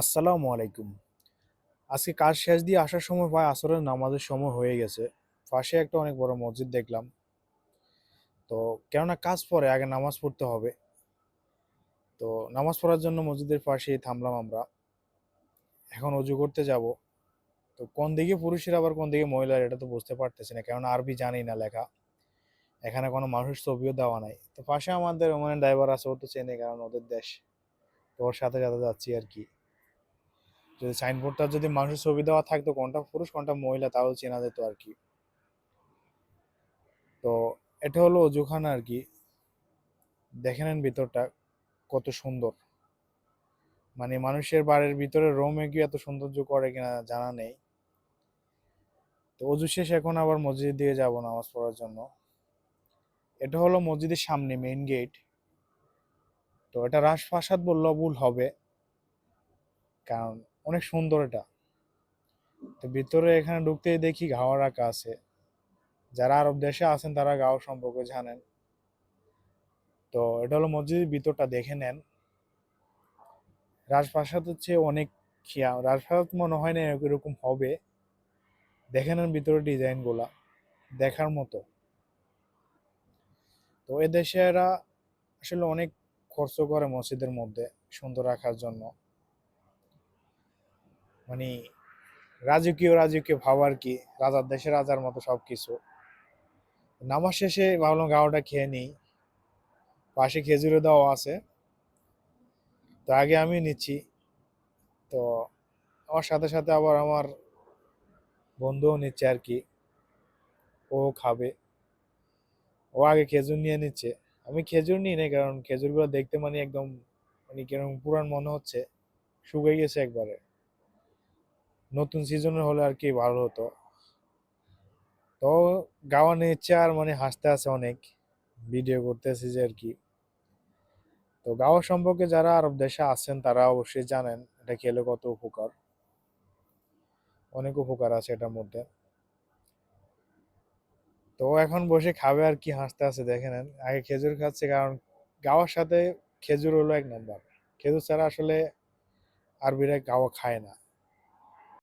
আসসালামু আলাইকুম। আজকে কাজ শেষ দিয়ে আসার সময় প্রায় আসরের নামাজের সময় হয়ে গেছে। পাশে একটা অনেক বড় মসজিদ দেখলাম। তো কেননা কাজ পরে আগে নামাজ পড়তে হবে। তো নামাজ পড়ার জন্য মসজিদের পাশেই থামলাম আমরা। এখন অজু করতে যাব। তো কোন দিকে পুরুষের আবার কোন দিকে মহিলার এটা তো বুঝতে পারতেছি না। কেননা আরবি জানি না লেখা। এখানে কোনো মানুষের ছবিও দেওয়া নাই। তো পাশে আমাদের ওখানে ড্রাইভার আছে, ও তো চেনে কারণ ওদের দেশ। তো ওর সাথে সাথে যাচ্ছি আর কি। যদি সাইনবোর্ডটা যদি মানুষের ছবি দেওয়া থাকতো কোনটা পুরুষ কোনটা মহিলা তাও চেনা যেত আর কি। তো এটা হলো অজুখানা আর কি। দেখে নেন ভিতরটা কত সুন্দর। মানে মানুষের বাড়ির ভিতরে রোমে কি এত সৌন্দর্য করে কিনা জানা নেই। তো অজু শেষ এখন আবার মসজিদের দিকে যাব নামাজ পড়ার জন্য। এটা হলো মসজিদের সামনে মেইন গেট। তো এটা রাজপ্রাসাদ বললেও ভুল হবে, কারণ অনেক সুন্দর এটা। তো ভিতরে এখানে ঢুকতেই দেখি গাওয়া রাখা আছে। যারা আরব দেশে আছেন তারা গাওয়া সম্পর্কে জানেন। তো এটা হলো মসজিদের ভিতরটা, দেখে নেন। রাজপ্রাসাদ হচ্ছে অনেক রাজপ্রাসাদ মনে হয় না এরকম হবে। দেখে নেন ভিতরে ডিজাইন গুলা দেখার মতো। তো এ দেশেরা আসলে অনেক খরচ করে মসজিদের মধ্যে সুন্দর রাখার জন্য। মানে রাজকীয় রাজকীয় ভাব আর কি, রাজার দেশে রাজার মতো সবকিছু। নামাজ শেষে ভাবলাম গাওয়াটা খেয়ে নিই। পাশে খেজুরে দেওয়া আছে, তো আগে আমি নিচ্ছি। তো আমার সাথে সাথে আবার আমার বন্ধুও নিচ্ছে আর কি, ও খাবে। ও আগে খেজুর নিয়ে নিচ্ছে। আমি খেজুর নিই না, কারণ খেজুরগুলো দেখতে মানে একদম মানে কিরকম পুরান মনে হচ্ছে, শুকিয়ে গেছে একবারে। নতুন সিজনের হলে আর কি ভালো হতো। তো গাওয়া নিচ্ছে আর মানে হাসতে আছে অনেক, ভিডিও করতেছে যে আর কি। তো গাওয়া সম্পর্কে যারা আরব দেশে আছেন তারা অবশ্যই জানেন এটা খেলে কত উপকার। অনেক উপকার আছে এটার মধ্যে। তো ও এখন বসে খাবে আর কি, হাসতে আছে দেখে নেন। আগে খেজুর খাচ্ছে, কারণ গাওয়ার সাথে খেজুর হলো এক নাম্বার। খেজুর ছাড়া আসলে আরবিরা গাওয়া খায় না।